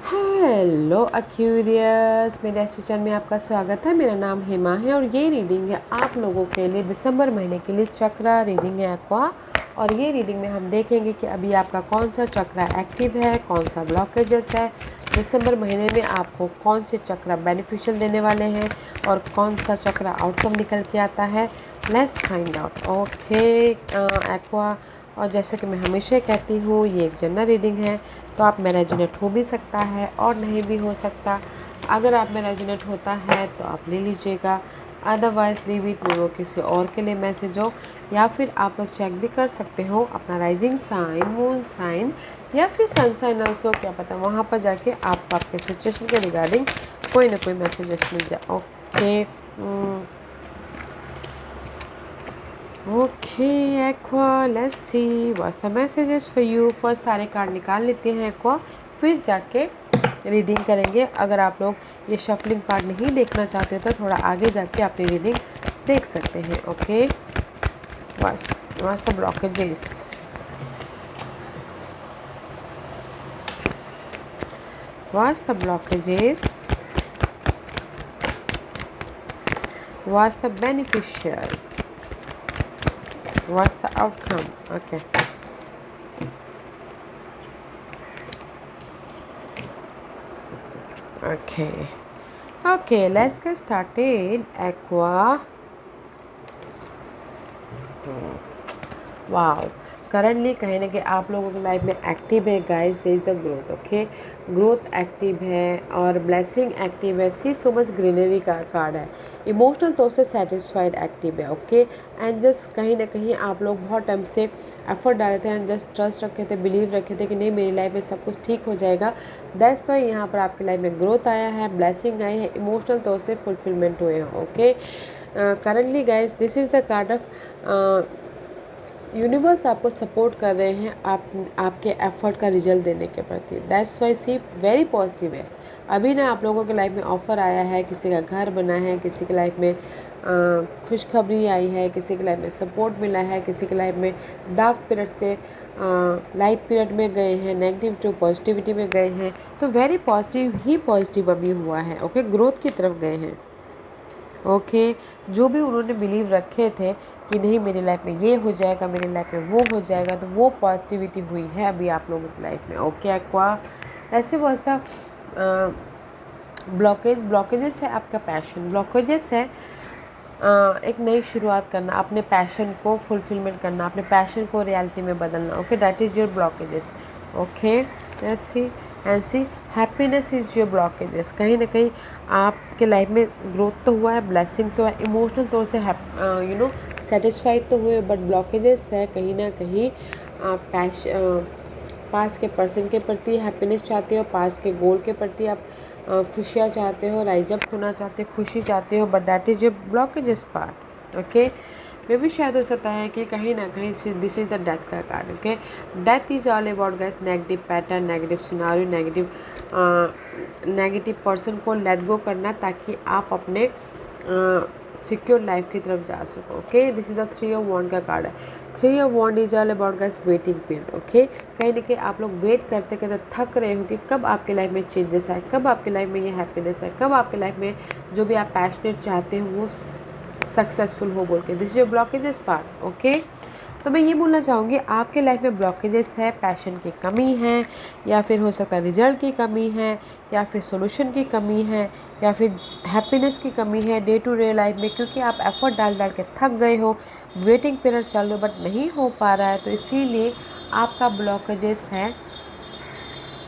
Hello Aquarius, मेरे ऐसे channel में आपका स्वागत है। मेरा नाम हेमा है और ये रीडिंग है आप लोगों के लिए दिसंबर महीने के लिए चक्रा रीडिंग है एक्वा। और ये रीडिंग में हम देखेंगे कि अभी आपका कौन सा चक्रा एक्टिव है, कौन सा ब्लॉकेजेस है, दिसंबर महीने में आपको कौन से चक्रा बेनिफिशियल देने वाले हैं और कौन सा चक्रा आउटकम निकल के आता है। Let's find out. Okay aqua, और जैसे कि मैं हमेशा कहती हूँ ये एक जनरल रीडिंग है, तो आप में रेजोनेट हो भी सकता है और नहीं भी हो सकता। अगर आप में रेजोनेट होता है तो आप ले लीजिएगा, अदरवाइज लीव इट, वो किसी और के लिए मैसेज हो। या फिर आप लोग चेक भी कर सकते हो अपना राइजिंग साइन, मून साइन या फिर सन साइन ऑल्सो, क्या पता वहाँ पर जाके आपको आपके सिचुएशन के रिगार्डिंग कोई ना कोई मैसेजेस मिल जाए। Okay okay aqua, let's see what's the messages for you. First सारे कार्ड निकाल लेते हैं एक्वा, फिर जाके रीडिंग करेंगे। अगर आप लोग ये शफलिंग पार्ट नहीं देखना चाहते तो थोड़ा आगे जाके अपनी रीडिंग देख सकते हैं। Okay what's the blockages, what's the blockages, what's the beneficial, what's the outcome? Okay, let's get started aqua. Wow, currently कहीं ना कहीं आप लोगों की लाइफ में एक्टिव है guys, there is the growth. Okay, growth active है और ब्लेसिंग एक्टिव है। सी सो मच ग्रीनरी का कार्ड है। इमोशनल तौर से सेटिस्फाइड एक्टिव है। ओके, एंड जस्ट कहीं ना कहीं आप लोग बहुत टाइम से एफर्ट डाल रहे थे एंड जस्ट ट्रस्ट रखे थे, बिलीव रखे थे कि नहीं मेरी लाइफ में सब कुछ ठीक हो जाएगा। दैट्स वाई यहाँ पर आपकी लाइफ में ग्रोथ आया है, ब्लेसिंग आई है, इमोशनल तौर से फुलफिलमेंट हुए हैं। Okay, currently guys this is the card of universe आपको सपोर्ट कर रहे हैं आपके एफर्ट का रिजल्ट देने के प्रति। That's why see very positive है। अभी ना आप लोगों के लाइफ में ऑफ़र आया है, किसी का घर बना है, किसी की लाइफ में खुशखबरी आई है, किसी की लाइफ में सपोर्ट मिला है, किसी की लाइफ में डार्क पीरियड से लाइट पीरियड में गए हैं, नेगेटिव टू पॉजिटिविटी में गए हैं। तो वेरी पॉजिटिव ही पॉजिटिव अभी हुआ है। ओके, ग्रोथ की तरफ गए हैं। ओके, जो भी उन्होंने बिलीव रखे थे कि नहीं मेरी लाइफ में ये हो जाएगा, मेरी लाइफ में वो हो जाएगा, तो वो पॉजिटिविटी हुई है अभी आप लोगों की लाइफ में। ओके एक्वा, ऐसे वास्ता ब्लॉकेजेस है आपका पैशन, ब्लॉकेजेस है एक नई शुरुआत करना, अपने पैशन को फुलफिलमेंट करना, अपने पैशन को रियलिटी में बदलना। Okay, that is your blockages. Okay, ऐसी हैप्पीनेस इज़ योर ब्लॉकेजेस। कहीं ना कहीं आपके लाइफ में ग्रोथ तो हुआ है, ब्लेसिंग तो है, इमोशनल तौर से सेटिस्फाइड तो हुए, बट ब्लॉकेजेस है कहीं ना कहीं पास्ट के पर्सन के प्रति हैप्पीनेस चाहते हो, पास्ट के गोल के प्रति आप खुशियाँ चाहते हो, राइज अप होना चाहते हो, खुशी चाहते हो, but that is your blockages part. Okay, मे भी शायद हो सकता है कि कहीं ना कहीं दिस इज़ द डेथ का card. Okay, death is all about guys negative pattern, negative scenario, negative person को लेट गो करना ताकि आप अपने सिक्योर लाइफ की तरफ जा सको। Okay, this is the 3 of wand का कार्ड है। 3 of wand is all about guys waiting period. Okay, कहीं ना कहीं आप लोग वेट करते करते थक रहे हो कि कब आपकी लाइफ में चेंजेस आए, कब आपकी लाइफ में ये हैप्पीनेस है, कब आपकी लाइफ में जो भी आप पैशनेट चाहते हो वो सक्सेसफुल हो बोल के। This is your blockages part. Okay, तो मैं ये बोलना चाहूँगी आपके लाइफ में ब्लॉकेजेस है, पैशन की कमी है, या फिर हो सकता है रिजल्ट की कमी है, या फिर सॉल्यूशन की कमी है, या फिर हैप्पीनेस की कमी है डे टू डे लाइफ में, क्योंकि आप एफर्ट डाल डाल के थक गए हो, वेटिंग पीरियड चल रहा है बट नहीं हो पा रहा है, तो इसीलिए आपका ब्लॉकेजेस है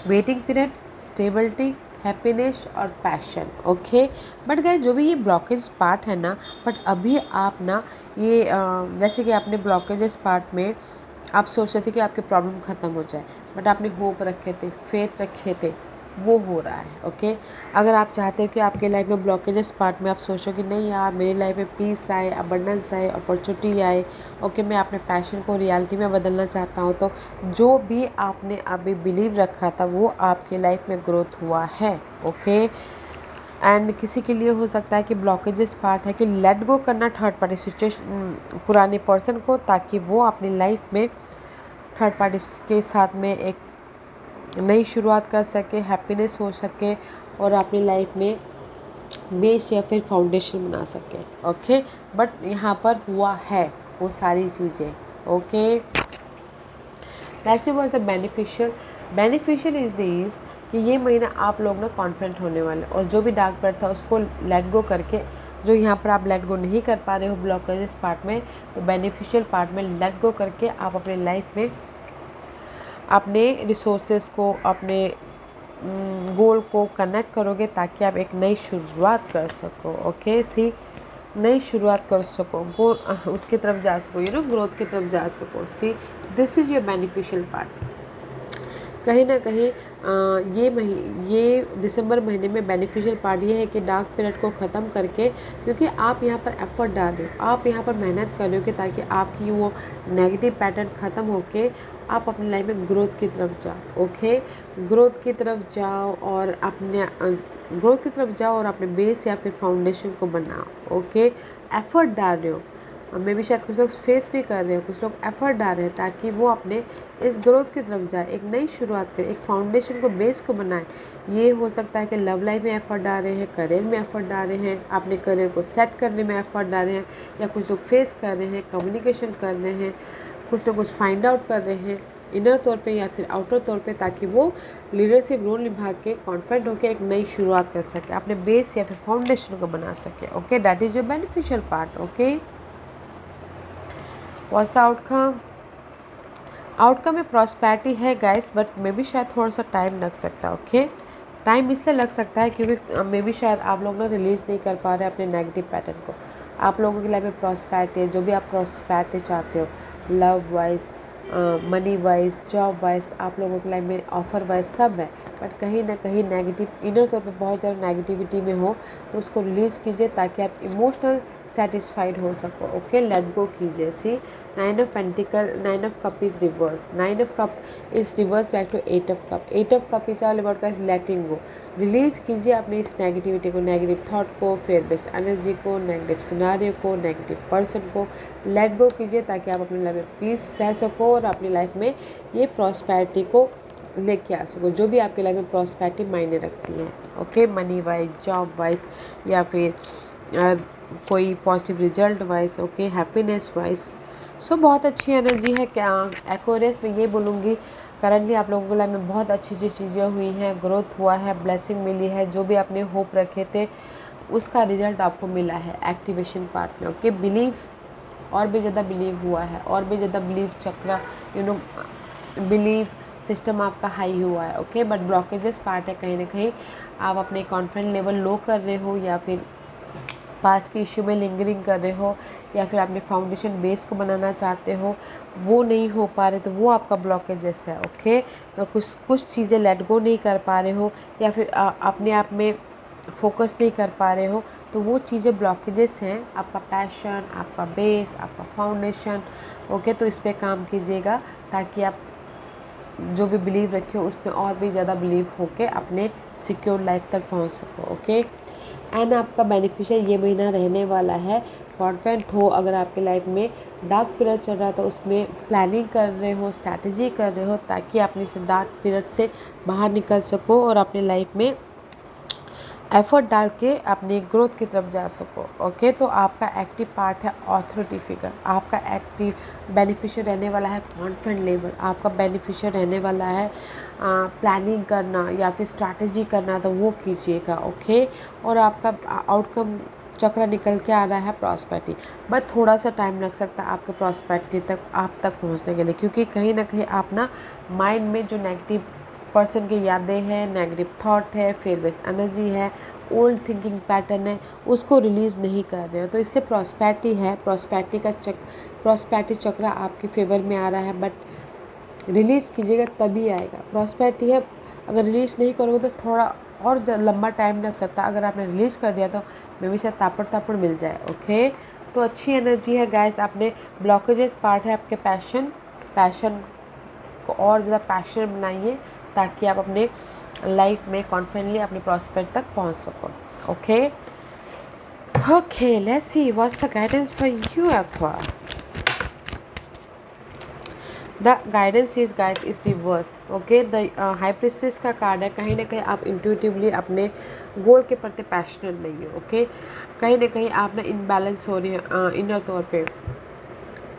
वेटिंग पीरियड, स्टेबिलिटी, हैप्पीनेस और पैशन। ओके, बट गाइस जो भी ये ब्लॉकेज पार्ट है ना, बट अभी आप ना ये जैसे कि आपने ब्लॉकेजेस पार्ट में आप सोच रहे थे कि आपके प्रॉब्लम ख़त्म हो जाए, बट आपने होप रखे थे, फेथ रखे थे, वो हो रहा है। ओके, अगर आप चाहते हो कि आपके लाइफ में ब्लॉकेजेस पार्ट में आप सोचो कि नहीं यार मेरी लाइफ में पीस आए, अबंडेंस आए, अपॉर्चुनिटी आए, ओके मैं अपने पैशन को रियलिटी में बदलना चाहता हूँ, तो जो भी आपने अभी बिलीव रखा था वो आपकी लाइफ में ग्रोथ हुआ है। ओके, एंड किसी के लिए हो सकता है कि ब्लॉकेजेस पार्ट है कि लेट गो करना थर्ड पार्टी सिचुएशन, पुराने पर्सन को, ताकि वो अपनी लाइफ में थर्ड पार्टी के साथ में एक नई शुरुआत कर सके, हैप्पीनेस हो सके और अपनी लाइफ में बेस या फिर फाउंडेशन बना सके। ओके, बट यहाँ पर हुआ है वो सारी चीज़ें। ओके, ऐसे was the beneficial is this कि ये महीना आप लोग ना कॉन्फिडेंट होने वाले, और जो भी डार्क पॉइंट था उसको लेट गो करके, जो यहाँ पर आप लेट गो नहीं कर पा रहे हो ब्लॉकेजेस पार्ट में, तो बेनिफिशियल पार्ट में लेट गो करके आप अपने लाइफ में अपने रिसोर्सेज को, अपने गोल को कनेक्ट करोगे ताकि आप एक नई शुरुआत कर सको। ओके, नई शुरुआत कर सको, गोल उसकी तरफ जा सको, ग्रोथ की तरफ जा सको। This is your beneficial part. कहीं ना कहीं ये दिसंबर महीने में बेनिफिशियल पार्ट ये है कि डार्क पीरियड को ख़त्म करके, क्योंकि आप यहाँ पर एफर्ट डाल रहे हो, आप यहाँ पर मेहनत कर रहे हो कि ताकि आपकी वो नेगेटिव पैटर्न ख़त्म होके आप अपनी लाइफ में ग्रोथ की तरफ जाओ। ओके, ग्रोथ की तरफ जाओ और अपने बेस या फिर फाउंडेशन को बनाओ। ओके, एफर्ट डाल रहे हो, मे भी शायद कुछ लोग फेस भी कर रहे हो, कुछ लोग एफर्ट डाल रहे हैं ताकि वो अपने इस ग्रोथ की तरफ जाए, एक नई शुरुआत करें, एक फाउंडेशन को, बेस को बनाए। ये हो सकता है कि लव लाइफ में एफर्ट डाल रहे हैं, करियर में एफर्ट डाल रहे हैं, अपने करियर को सेट करने में एफर्ट डाल रहे हैं, या कुछ लोग फेस कर रहे हैं, कम्युनिकेशन कर रहे हैं, कुछ लोग कुछ फाइंड आउट कर रहे हैं इनर तौर पे या फिर आउटर तौर पे, ताकि वो लीडरशिप रोल निभा के कॉन्फिडेंट होकर एक नई शुरुआत कर सके, अपने बेस या फिर फाउंडेशन को बना सके। Okay, that is your beneficial part. Okay, what's the outcome में प्रॉस्पेरिटी है गाइस, बट मे भी शायद थोड़ा सा टाइम लग सकता है। ओके, टाइम इससे लग सकता है क्योंकि मे भी शायद आप लोग ना रिलीज़ नहीं कर पा रहे अपने नेगेटिव पैटर्न को। आप लोगों की लाइफ में प्रॉस्पेरिटी है, जो भी आप प्रॉस्पेरिटी चाहते हो, love wise, money wise, job wise, आप लोगों की लाइफ में ऑफर वाइज सब है, बट कहीं ना कहीं नेगेटिव इनर तौर पे बहुत ज़्यादा नेगेटिविटी में हो, तो उसको रिलीज़ कीजिए ताकि आप इमोशनल सेटिस्फाइड हो सको। ओके, लेट गो कीजिए। See 9 of pentacle, 9 of cup is reverse, 9 of cup is reverse back to 8 of cup. 8 of cup is all about guys letting go. Release कीजिए अपनी इस नेगेटिविटी को, नेगेटिव थॉट को, fear based energy को, negative scenario को, negative person को let go कीजिए ताकि आप अपनी लाइफ में पीस रह सको और अपनी लाइफ में ये प्रॉस्पेरिटी को लेके आ सको, जो भी आपकी लाइफ में प्रॉस्पेरिटी मायने रखती है। Okay, money wise, job wise, या फिर कोई positive result wise, okay, happiness wise. So बहुत अच्छी एनर्जी है। क्या एक्वेरियस में ये बोलूँगी, करंटली आप लोगों की लाइफ में बहुत अच्छी अच्छी चीज़ें हुई हैं, ग्रोथ हुआ है, ब्लेसिंग मिली है, जो भी आपने होप रखे थे उसका रिजल्ट आपको मिला है एक्टिवेशन पार्ट में। ओके, बिलीव और भी ज़्यादा बिलीव हुआ है, और भी ज़्यादा बिलीव चक्र, बिलीव सिस्टम आपका हाई हुआ है। ओके, बट ब्लॉकेजेस पार्ट है, कहीं ना कहीं आप अपने कॉन्फिडेंस लेवल लो कर रहे हो, या फिर पास के इश्यू में लिंगरिंग कर रहे हो, या फिर अपने फाउंडेशन बेस को बनाना चाहते हो, वो नहीं हो पा रहे, तो वो आपका ब्लॉकेजेस है। ओके, तो कुछ चीज़ें लेट गो नहीं कर पा रहे हो, या फिर अपने आप में फोकस नहीं कर पा रहे हो, तो वो चीज़ें ब्लॉकेजेस हैं। आपका पैशन, आपका बेस, आपका फाउंडेशन। ओके, तो इस पर काम कीजिएगा ताकि आप जो भी बिलीव रखे हो उसमें और भी ज़्यादा बिलीव होके अपने सिक्योर लाइफ तक पहुंच सको। ओके, एंड आपका बेनिफिशियल ये महीना रहने वाला है। कॉन्फिडेंट हो, अगर आपके लाइफ में डार्क पीरियड चल रहा तो उसमें प्लानिंग कर रहे हो, स्ट्रैटेजी कर रहे हो, ताकि आप इस डार्क पीरियड से बाहर निकल सको और अपने लाइफ में एफर्ट डाल के अपनी ग्रोथ की तरफ जा सको। ओके, तो आपका एक्टिव पार्ट है ऑथोरिटी फिगर, आपका एक्टिव बेनिफिशियल रहने वाला है कॉन्फिडेंट लेवल, आपका बेनिफिशियल रहने वाला है प्लानिंग करना या फिर स्ट्रैटेजी करना, तो वो कीजिएगा। ओके, और आपका आउटकम चक्र निकल के आ रहा है प्रॉस्पेरिटी, बट थोड़ा सा टाइम लग सकता है आपके प्रॉस्पेरिटी तक, आप तक पहुंचने के लिए, क्योंकि कहीं ना कहीं आप ना माइंड में जो नेगेटिव पर्सन की यादें हैं, नेगेटिव थॉट है, फेयर बेस्ड एनर्जी है, ओल्ड थिंकिंग पैटर्न है, उसको रिलीज़ नहीं कर रहे हो, तो इससे प्रॉस्पेरिटी है, प्रॉस्पेरिटी चक्र आपके फेवर में आ रहा है, बट रिलीज़ कीजिएगा तभी आएगा। प्रॉस्पेरिटी है, अगर रिलीज़ नहीं करोगे तो थोड़ा और लंबा टाइम लग सकता है, अगर आपने रिलीज़ कर दिया तो मे भी शायद तापड़ मिल जाए। ओके, तो अच्छी एनर्जी है गाइस। आपने ब्लॉकेजेस पार्ट है आपके पैशन को और ज़्यादा पैशन बनाइए ताकि आप अपने लाइफ में कॉन्फिडेंटली अपने प्रॉस्पेक्ट तक पहुंच सको। Okay, let's see what's the guidance for you aqua. The guidance is guys is reverse. Okay, the high priestess का कार्ड है, कहीं ना कहीं आप इंट्यूटिवली अपने गोल के प्रति पैशनेट नहीं हो। ओके, कहीं ना कहीं आप ना इनबैलेंस हो रही है इनर तौर पे।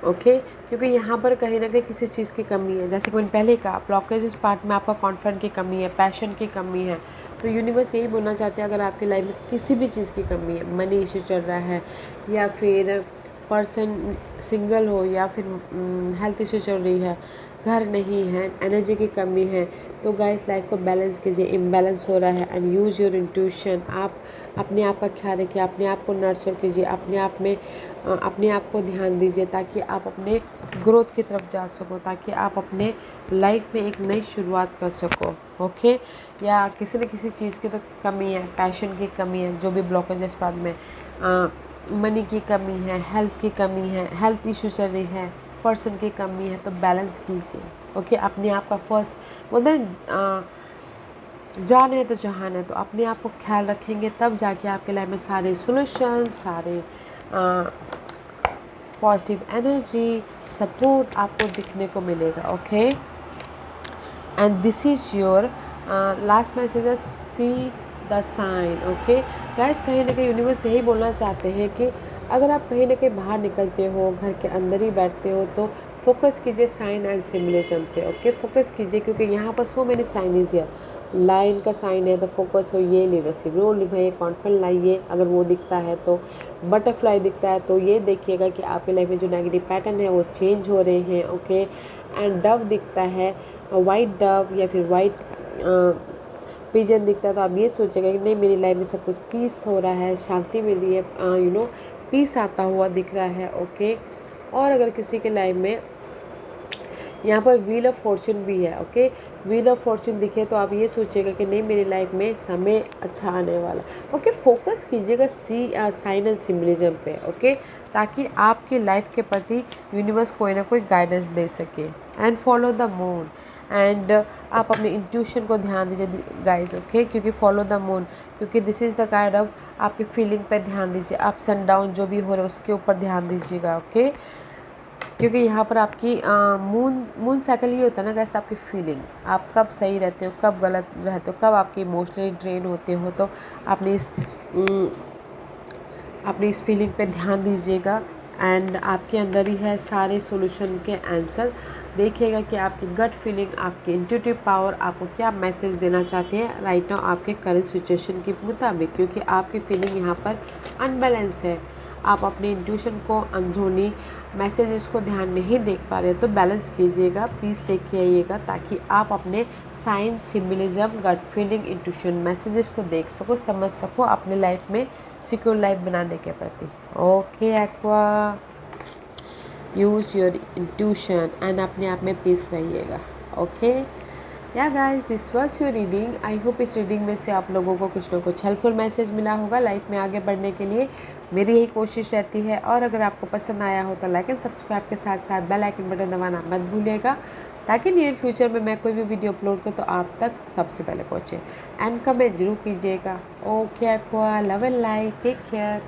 ओके, क्योंकि यहाँ पर कहीं ना कहीं किसी चीज़ की कमी है, जैसे कि मैंने पहले कहा ब्लॉकेज इस पार्ट में आपका कॉन्फिडेंट की कमी है, पैशन की कमी है। तो यूनिवर्स यही बोलना चाहते हैं, अगर आपकी लाइफ में किसी भी चीज़ की कमी है, मनी इशू चल रहा है, या फिर पर्सन सिंगल हो, या फिर हेल्थ इशू चल रही है, घर नहीं है, एनर्जी की कमी है, तो गाइस लाइफ को बैलेंस कीजिए। इम्बैलेंस हो रहा है एंड यूज़ योर इंट्यूशन। आप अपने आप का ख्याल रखिए, अपने आप को नर्चर कीजिए, अपने आप में अपने आप को ध्यान दीजिए, ताकि आप अपने ग्रोथ की तरफ जा सको, ताकि आप अपने लाइफ में एक नई शुरुआत कर सको। ओके, या किसी न किसी चीज़ की तो कमी है, पैशन की कमी है, जो भी ब्लॉकेज इस पार्ट में, मनी की कमी है, हेल्थ की कमी है, हेल्थ इशू चल रही है, पर्सन की कमी है, तो बैलेंस कीजिए। ओके, अपने आप का फर्स्ट बोलते हैं जान है तो जहान है, तो अपने आप को ख्याल रखेंगे तब जाके आपके लाइफ में सारे सॉल्यूशन, सारे पॉजिटिव एनर्जी, सपोर्ट आपको दिखने को मिलेगा। Okay, and this is your last message है, see the sign. Okay guys, कहीं ना कहीं यूनिवर्स यही बोलना चाहते हैं कि अगर आप कहीं ना कहीं बाहर निकलते हो, घर के अंदर ही बैठते हो, तो फोकस कीजिए साइन एंड सिम्बलिज्म पे। ओके, फोकस कीजिए, क्योंकि यहाँ पर so many sign is here. Line का साइन है तो फोकस हो, ये लीडरशिप रोल निभाइए, कॉन्फिडेंट लाइए, अगर वो दिखता है तो। बटरफ्लाई दिखता है तो ये देखिएगा कि आपकी लाइफ में जो नेगेटिव पैटर्न है वो चेंज हो रहे हैं। ओके, एंड डव दिखता है, वाइट डव या फिर वाइट पिजन दिखता है, तो आप ये सोचेगा कि नहीं, मेरी लाइफ में सब कुछ पीस हो रहा है, शांति मिल रही है, पीस आता हुआ दिख रहा है। ओके, और अगर किसी के लाइफ में यहाँ पर व्हील ऑफ फॉर्चून भी है, ओके, व्हील ऑफ फॉर्चून दिखे तो आप ये सोचिएगा कि नहीं, मेरी लाइफ में समय अच्छा आने वाला। ओके, फोकस कीजिएगा साइन एंड सिम्बलिज्म पे। ओके, ताकि आपकी लाइफ के प्रति यूनिवर्स कोई ना कोई गाइडेंस दे सके। And follow the moon, and आप अपने इंट्यूशन को ध्यान दीजिए गाइज। ओके, क्योंकि फॉलो द मून, क्योंकि this is the guide of आपकी फीलिंग पे ध्यान दीजिए, अप्स एंड डाउन जो भी हो रहे हैं उसके ऊपर ध्यान दीजिएगा। ओके, क्योंकि यहाँ पर आपकी मून साइकिल ये होता है ना गाइस, आपकी फीलिंग, आप कब सही रहते हो, कब गलत रहते हो, कब आपकी इमोशनली ड्रेन होते हो, तो अपनी इस फीलिंग पे ध्यान दीजिएगा। एंड आपके अंदर ही है सारे सॉल्यूशन के आंसर। देखिएगा कि आपकी गट फीलिंग, आपकी इंट्यूटिव पावर आपको क्या मैसेज देना चाहते हैं राइट नाउ आपके करंट सिचुएशन के मुताबिक, क्योंकि आपकी फीलिंग यहाँ पर अनबैलेंस है। आप अपने इंट्यूशन को, अंदरूनी मैसेजेस को ध्यान नहीं देख पा रहे, तो बैलेंस कीजिएगा, पीस लेके आइएगा, ताकि आप अपने sign, symbolism, gut feeling, intuition messages को देख सको, समझ सको, अपने लाइफ में सिक्योर लाइफ बनाने के प्रति। Okay aqua, use your intuition and अपने आप में पीस रहिएगा। ओके या guys, this was your reading. I hope इस रीडिंग में से आप लोगों को कुछ ना कुछ हेल्पफुल मैसेज मिला होगा लाइफ में आगे बढ़ने के लिए। मेरी यही कोशिश रहती है, और अगर आपको पसंद आया हो तो लाइक एंड सब्सक्राइब के साथ साथ बेल आइकन बटन दबाना मत भूलिएगा, ताकि नियर फ्यूचर में मैं कोई भी वीडियो अपलोड करूँ तो आप तक सबसे पहले पहुँचे। एंड कमेंट जरूर कीजिएगा। ओके एक्वा, love and light, take care.